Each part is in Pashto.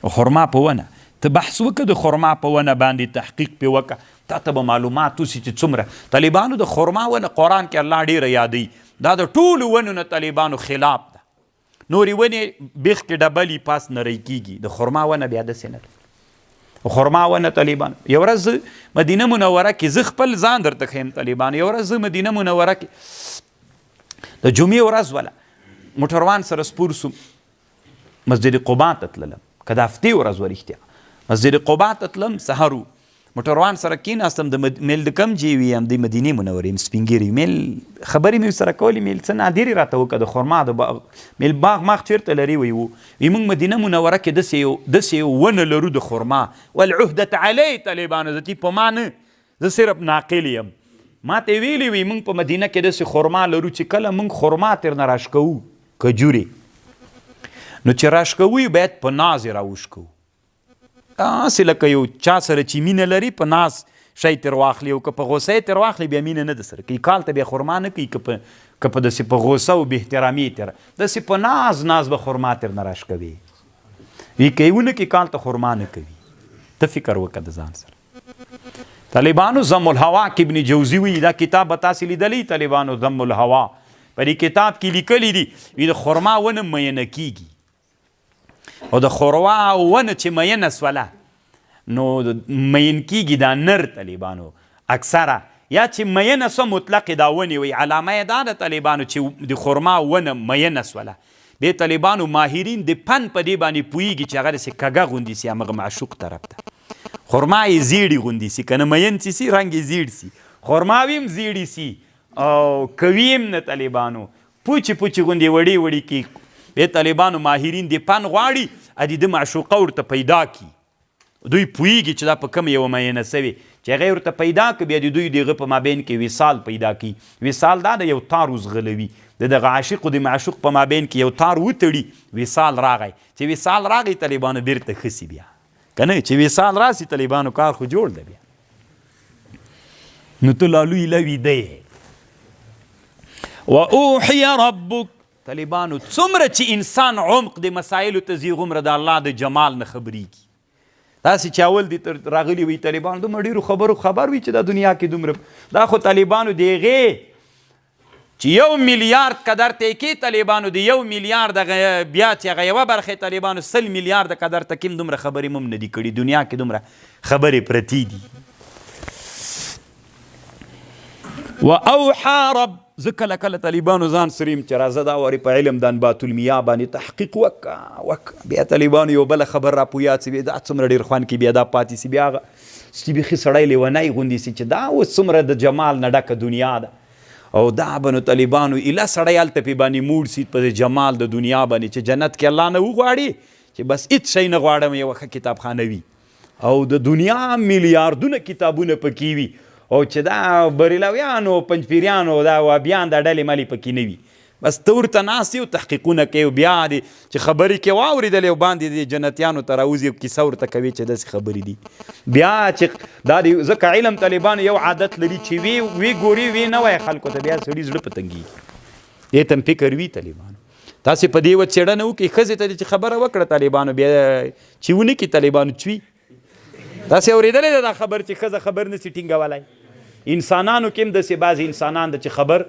خرما په ونه ته بحث وکړه د خرما په ونه باندې تحقیق پې وکړه تا ته به معلومات وسي چې څومره طالبانو د خرما ونه قرآن کې الله ډېره یادوي دا د ټولو ونو نه طالبانو خلاف ده نورې ونې بیخ کې ډبلي پاس نری کېږي د خرما ونه بیا داسې نه ده خرما ونه طالبانو یو ورځ مدینه منوره کې زه خپل ځان درته ښیم طالبانو یو ورځ زه مدینه منوره کې د جمعې ورځ وله موټروان سره سپور سوم مسجد قبا ته تللم که د هفتې ورځ ورښتیا مسجد قبا ته تلم سهر موټروان سره کېناستم د میل د کم جې وي هم د مدینې منورې یم سپین ږیري میل خبرې مې ورسره کولې میل څه نادري راته وکړه د خرما د میل باغ ماغ چېرته لري وی موږ مدینه منوره کې داسې یو ونه لرو د خرما والعهدة علی طالبانو زه په ما نه زه صرف ناقل یم ما ته ویلي وي موږ په مدینه کې داسې خرما لرو چې کله موږ خرما ترنه راشکوو کجورې نو چې راشکوو باید په ناز یې راوشکوو هسې لکه یو چا سره چې مینه لري په ناز شی تر واخلي او که په غوسه یې تر واخلي بیا مینه نه در سره کوي کال ته بیا خرما نه کوي که په داسې په غوسه او بې احترامي تر داسې په ناز به خرما تر نه راشکوي وي که یې ونه کړي کال ته خرما نه کوي ته فکر وکړه د ځان سره طالبانو ضم الهوا کې ابن جوزي وایي دا کتاب به تاسې لیدلی طالبانو ضم الهوا په دې کتاب کې لیکلی دي وي د خرما ونه میینه کېږي او د خرما ونه چې میینه سوله نو مین کېږي دا نر طالبانو اکثره یا چې میینه سوه مطلق دا ونې وي علامه یې دا ده طالبانو چې د خرما ونه میینه سوله بیا طالبانو ماهرین د پن په دې باندې پوهېږي چې هغه داسې کږه غوندې سي همغه معشوق طرف ته خرما یې زیړې غوندې سي که نه مین چې سي رنګ یې زیړ سي خرما هم زیړې سي او کوي هم نه طالبانو پوچې پوچې غوندې وړې وړې کې بیا طالبانو ماهرین د پن غواړي ادي د معشوقه ورته پیدا کی دوی پوهېږي چې دا په کوم یوه میینه سوې چې هغه یې ورته پیدا کړي بیا د دوی د هغه په مابین کې وصال پیدا کړي وصال دا د یو تار وزغلوي د دغه عاشق او د معشوق په مابین کې یو تار وتړي وصال راغی چې وصال راغی طالبانو بیرته ښه سي بیا که نه چې وصال راسي طالبانو کار خو جوړ ده بیا نو ته لا لوی لا ویده یې واوحي ربک طالبانو څومره چې انسان عمق د مسایلو ته ځي هومره د الله د جمال نه خبرېږي داسې چې اول دې راغلي وي طالبانو دومره ډېرو خبرو خبر وي چې دا دنیا کې دومره دا خو طالبانو د هغې چې 1 میلیارد قدر ته یې کې طالبانو د 1 میلیارد هغه بیا چې هغه یوه برخه یې طالبانو 100 میلیارد قدر ته کې دومره خبرې هم نه دي کړي دنیا کې دومره خبرې پرتې دي واوحى رب زه کله کله طالبانو ځان سره یم چې راځه دا وارې په علم د انبات المیا باندې تحقیق وکړه بیا طالبانو یو بله خبر راپویاد سي بیا دا څومره ډېر خوند کوي بیا دا پاتې سي بیا هغه چې بیخي سړی لیونی غوندې سي چې دا اوس څومره د جمال نه ډکه دنیا ده او دا به نو طالبانو ایله سړی هلته پې باندې موړ سي په جمال د دنیا باندې چې جنت کې الله نه وغواړي چې بس هېڅ شی نه غواړم یوه ښه کتابخانه وي او د دنیا میلیاردونه کتابونه پکې وي او چې دا بریلویانو پنجپیریانو دا وابیان دا ډلې ملې پکې نه وي بس ته ورته ناست یې او تحقیقونه کوي بیا دې چې خبرې کې واورېدلې او باندې د جنتیانو ته راوځي او کیسه ورته کوي چې داسې خبرې دي بیا چې دا ځکه علم طالبانو یو عادت لري چې وی ګوري وی نه وایي خلکو ته بیا سړي زړه په تنګېږي دې ته هم فکر وي طالبانو تاسې په دې څېړنه وکړئ ښځې ته چې خبره وکړه طالبانو بیا چې ونه کړي طالبانو چوي تاسې اورېدلی ده دا خبر چې ښځه خبر نسي ټینګولی انسانانو کې هم داسې بعضې انسانان ده چې خبر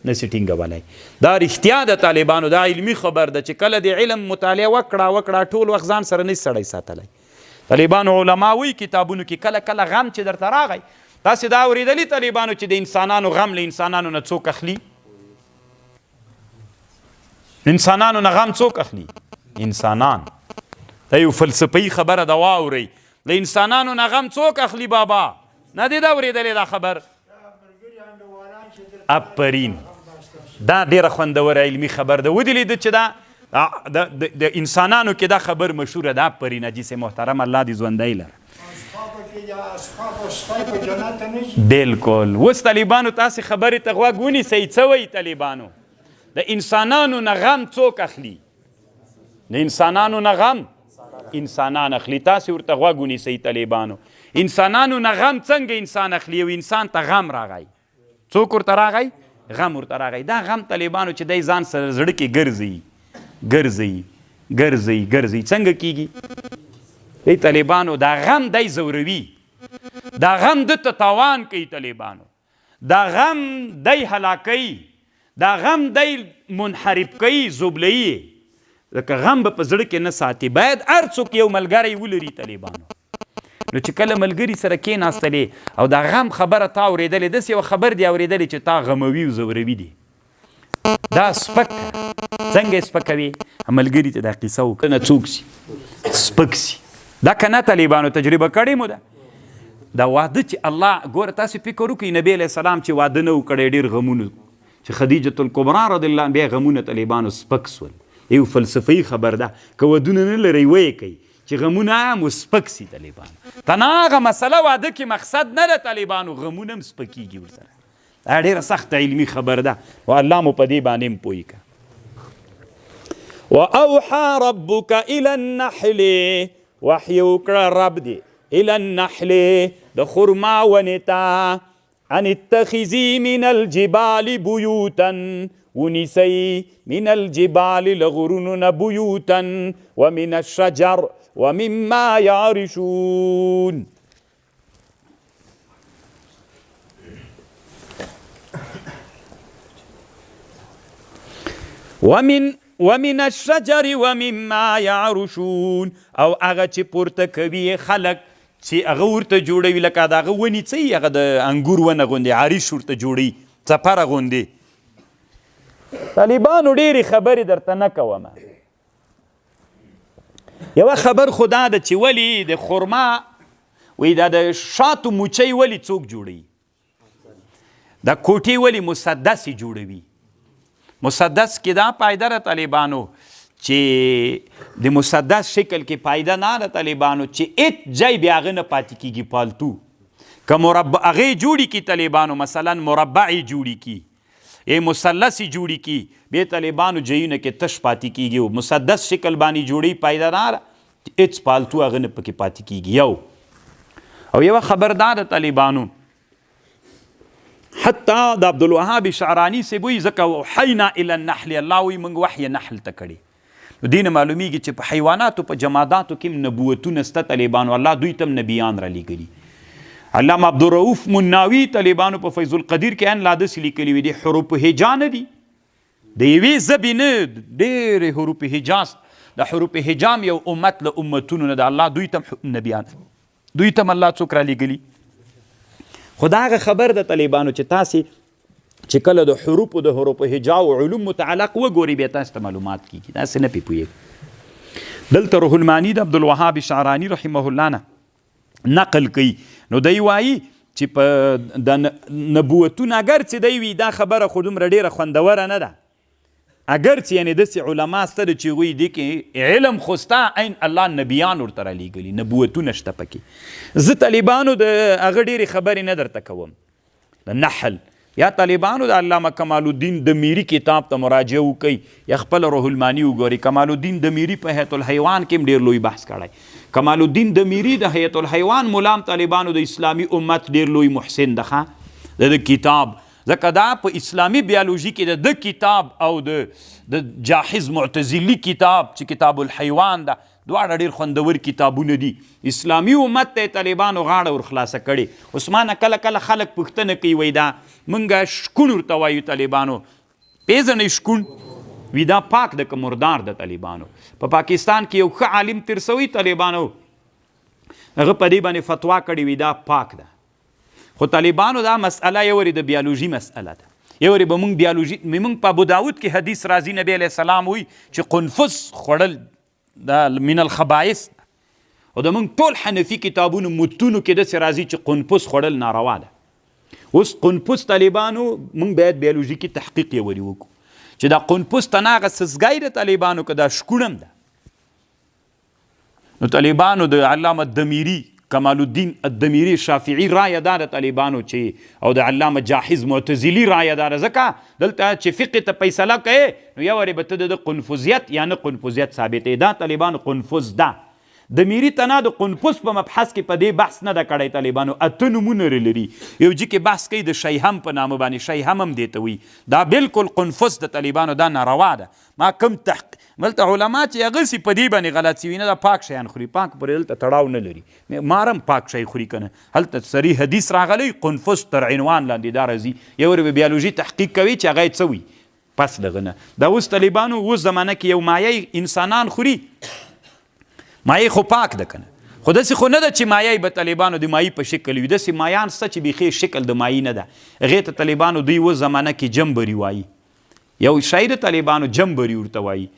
نسي ټینګولی دا رښتیا ده طالبانو دا علمي خبر ده چې کله د علم مطالعه وکړه ټول وخت ځان سره نسي سړی ساتلی طالبانو علما وایي کتابونو کې کله کله غم چې درته راغی تاسې دا اورېدلي طالبانو چې د انسانانو غم له انسانانو نه څوک اخلي انسانانو نه غم څوک اخلي انسانان دا یو فلسفهي خبره ده واورئ د انسانانو نه غم څوک اخلي بابا نه دی دا اورېدلی دا خبر افرین دا ډېره خوندوره علمي خبر ده ودې لیده چې دا د انسانانو کې دا خبر مشهوره ده افرین حاجي صاحب محترم الله دې ژوندی لره بلکل اوس طالبانو تاسې خبرې ته غوږ ونیسئ څه وایي طالبانو د انسانانو نه غم څوک اخلي د انسانانو نه غم انسانان اخلي تاسې ورته غوږ ونیسئ طالبانو انسانانو نه غم څنګه انسان اخلي یو انسان ته غم راغی څوک ورته راغی غم ورته راغی دا غم طالبانو چې دی ځان سره زړه کې ګرځوي ګرځي څنګه کیږي دی طالبانو دا غم دی زوروي دا غم د ته تاوان کوي طالبانو دا غم دی هلاکوي دا غم دی منحرف کوي زبلوي ځکه غم به په زړه کې نه ساتي باید هر څوک یو ملګری ولري طالبانو نو چې کله ملګري سره کېناستلې او دا غم خبره تا اورېدلې داسې یوه خبر دی اورېدلې چې تا غموي او زوروي دي دا سپک څنګه سپکوي ملګري ته دا قصه وکړه څوک سي سپک سي دا که نه طالبانو تجربه کړې مو ده دا واده چې الله ګوره تاسو فکر وکړئ نبی علیه السلام چې واده نه وکړی ډېر غمونه چې خدیجة الکبرا رضی الله بیا غمونه طالبانو سپک سول یو فلسفي خبر ده که ودونه نه لرئ ویې کوي چې غمونه هم سپک سي طالبانو تنه هغه مسله واده کې مقصد نه ده طالبانو غمونه هم سپکېږي ورسره دا ډېره سخته علمي خبر ده او الله مو په دې باندې هم پوه کړه واوحى ربك الى النحل وحی وکړه رب دې الى النحل د خرما ونې ته ان اتخذي من الجبال بيوتا ونسي من الجبال لغرون بيوتا ومن الشجر ومما يعرشون ومن الشجر ومما يعرشون او هغه چې پورته کوي خلک چې هغه ورته جوړوي لکه د هغه ونې څه هغه د انګور ونه غوندې عریش ورته جوړوي څپره غوندې طالبانو ډېرې خبرې درته نه کوم یوه خبر خو دا ده چې ولې د خرما وایي دا د شاتو موچۍ ولې څوک جوړوي دا کوټې ولې مسدسې جوړوي مسدس کې دا پایده ده طالبانو چې د مسدس شکل کې پایده نه ده طالبانو چې هیڅ ځای بیا هغه نه پاتې کېږي پالتو که مربع هغې جوړي کړي طالبانو مثلا مربعې جوړي کړي مثلثې جوړي کړي بیا طالبانو ځایونه کې تش پاتې کېږي او مسدس شکل باندې جوړي پایده نه ده هیڅ پالتو هغه نه پکې پاتې کېږي یو او یوه خبر دا ده طالبانو حتی د عبدالوهاب شعرانی صاحب وایي ځکه وحینا الی النحل الله وایي موږ وحی نحل ته کړی نو دې نه معلومیږي چې په حیواناتو په جماداتو کې نبوتونه شته طالبانو الله دوی ته نبیان را لیږلي علامه عبدالرؤف مناوي طالبانو په فیض القدیر کې ان لا داسې لیکلي وي دي حروف هجا نه دي د یوې ژبې نه ډېرې حروف هجاست د حروف هجام یو امت له امتونو نه ده الله دوی ته نبیان دوی ته الله څوک را لیږلي خو دا هغه خبر ده طالبانو چې تاسې چې کله د حروف هجا او علوم متعلق وګوري بیا تاسو ته معلومات کیږي تاسې نه پې پوهېږئ دلته روح المانی د عبدالوهاب شعرانی رحمه الله نه نقل کوي نو دی وایي چې په د نبوتونه اگر چې دی وي دا خبره خو دومره ډېره خوندوره نه ده اگر چې یعنې داسې علما شته ده چې هغوی دې کې علم خو شته عین الله نبیان ورته رالیږلي نبوتونه شته پکې زه طالبانو د هغه ډېرې خبرې نه درته کوم د نحل یا طالبانو د علامه کمال الدین دمیری کتاب ته مراجعه وکړئ یا خپل روح المانی وګورئ کمال الدین دمیری په حیات الحیوان کې هم ډېر لوی بحث کړی کمال الدین دمیری د حیات الحیوان ملام طالبانو د اسلامي امت ډېر لوی محسن ده د کتاب ځکه دا په اسلامي بیالوژي کې د کتاب او د جاحظ معتزلي کتاب چې کتاب الحیوان ده دواړه ډېر خوندور کتابونه دي اسلامي امت ته طالبانو غاړه ور خلاصه کړې عثمانه کله کله خلک پوښتنه کوي وایي دا موږ شکون ورته وایو طالبانو پیژنئ شکون وي دا پاک ده که مردار ده طالبانو په پاکستان کې یو ښه عالم ترسوي طالبانو هغه په دې باندې فتوا کړې وي دا پاک ده خو طالبانو دا مسئله یوري د بیالوژي مسئله ده یوري به موږ بیالوژي موږ په ابوداود کې حدیث راځي نبی علیه السلام وایي چې قنفس خوړل دا من الخبائث او د موږ ټول حنفي کتابونو متونو کې داسې راځي چې قنفس خوړل ناروا ده اوس قنفس طالبانو موږ باید بیالوژي کې تحقیق یوري وکړو چې دا قنفس ته نه هغه سزګی د طالبانو که دا شکوڼم ده نو طالبانو د علامه دمیری کمال الدین الدمیری شافعی رایه داره طالبانو چې او د علامه جاحظ معتزلی رایه داره ځکه دلته چې فقه ته فیصله کوي نو یو وری به ته د قنفذیت یا نه قنفذیت ثابتې دا طالبانو قنفذ ده د میری تنا د قنفس په مبحث کې په دې بحث نه ده کړی طالبانو. 8 نومونه لري. یو ځای کې بحث کوي د شیهم په نامه باندې، شیهم هم دې ته وي. دا بالکل قنفس د طالبانو دا ناروا ده. ما کم ملته علما چې هغسې په دې باندې غلط سوي نه، دا پاک شیان خوري، پاک پورې دلته تړاو نه لري. مارم پاک شی خوري که نه، هلته صریح حدیث راغلی قنفس تر عنوان لاندې دا راځي. یو به بیالوژي تحقیق کوي چې هغه یې څه وي پس دغه نه. دا اوس طالبانو اوس زمانه کې یو مایع انسانان خوري، مایع خو پاک ده که نه، خو داسې خو نه ده چې مایع به طالبانو د مایع په شکل وي. داسې مایان شته چې بیخي شکل د مایع نه ده. هغې ته طالبانو دوی اوس زمانه کې جمبري وایي. یو شی د طالبانو جمبري ورته وایي،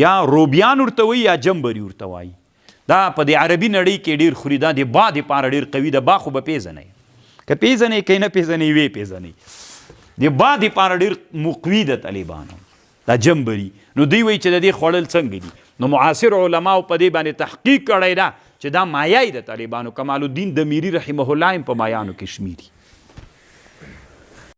یا روبیان ورته وایي، یا جمبري ورته وایي. دا په د عربي نړۍ کې ډېر خوري. دا د با دپاره ډېر قوي ده. با خو به پیژنئ، که پیژنئ که نه پیژنئ ویې پیژنئ. د با دپاره ډېر مقوي ده طالبانو دا جمبري. نو دوی وایي چې د دې خوړل څنګه دي. نو معاصر علماو په دې باندې تحقیق کړی ده چې دا مایع د طالبانو. کمال الدین دمیری رحمه الله هم په مایانو کې شمیري.